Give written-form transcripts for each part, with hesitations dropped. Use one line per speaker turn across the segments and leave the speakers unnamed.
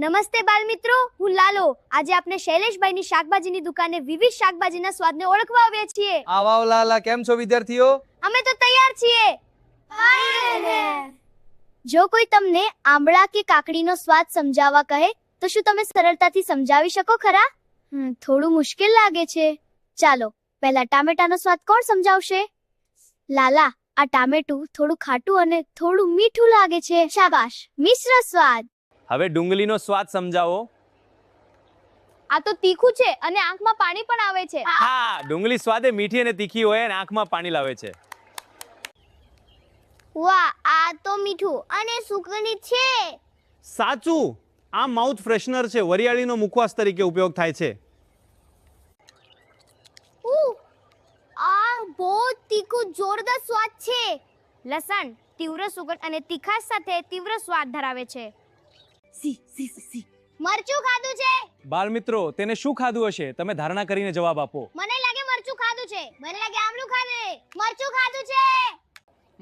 નમસ્તે બાલ મિત્રો, હું લાલો. આજે આપણે શૈલેષભાઈની શાકભાજીની દુકાને વિવિધ શાકભાજીના સ્વાદને ઓળખવા આવ્યા છીએ.
આવાવ લાલા, કેમ છો વિદ્યાર્થીઓ?
અમે તો તૈયાર છીએ. જો કોઈ તમને આંબળા કે કાકડીનો સ્વાદ સમજાવવા કહે તો શું તમે સરળતાથી સમજાવી શકો ખરા? થોડું મુશ્કેલ લાગે છે. ચાલો પહેલા ટામેટાનો સ્વાદ કોણ સમજાવશે? લાલા, આ ટામેટું થોડું ખાટું અને થોડું મીઠું લાગે છે. શાબાશ, મિશ્ર સ્વાદ.
હવે ડુંગળીનો સ્વાદ સમજાવો.
આ તો તીખું છે અને આંખમાં પાણી પણ આવે છે.
હા, ડુંગળી સ્વાદે મીઠી અને તીખી હોય અને આંખમાં પાણી લાવે છે.
વાહ, આ તો મીઠું અને સુગંધિત છે.
સાચું, આ માઉથ ફ્રેશનર છે. વરિયાળીનો મુખવાસ તરીકે ઉપયોગ થાય છે.
આ બહુ તીખું જોરદાર સ્વાદ છે. લસણ તીવ્ર સુગંધ અને તીખાશ સાથે તીવ્ર સ્વાદ ધરાવે છે. મરચું ખાધું છે?
બાળ મિત્રો, તેને શું ખાધું હશે? તમે ધારણા કરીને જવાબ આપો.
મને લાગે મરચું ખાધું છે. મને લાગે આમલું ખાધું. મરચું ખાધું છે.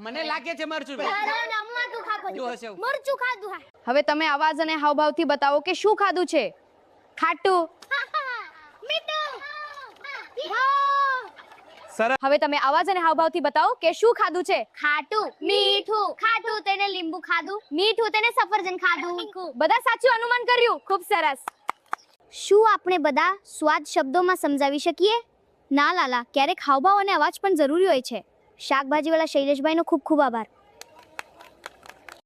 મને લાગે છે મરચું
મરચું ખાધું.
હવે તમે અવાજ અને હાવભાવથી બતાવો કે શું ખાધું છે. ખાટું.
સરસ.
હવે તમે અવાજ અને હાવભાવથી બતાવો કે શું ખાધું છે.
ખાટું, મીઠું. ખાટું તેને લીંબુ ખાધું. મીઠું તેને સફરજન ખાધું.
બધા સાચું અનુમાન કર્યું. ખૂબ સરસ.
શું આપણે બધા સ્વાદ શબ્દોમાં સમજાવી શકીએ? ના લાલા, ક્યારેક હાવભાવ અને અવાજ પણ જરૂરી હોય છે. શાકભાજીવાળા શૈલેષભાઈનો ખૂબ ખૂબ આભાર.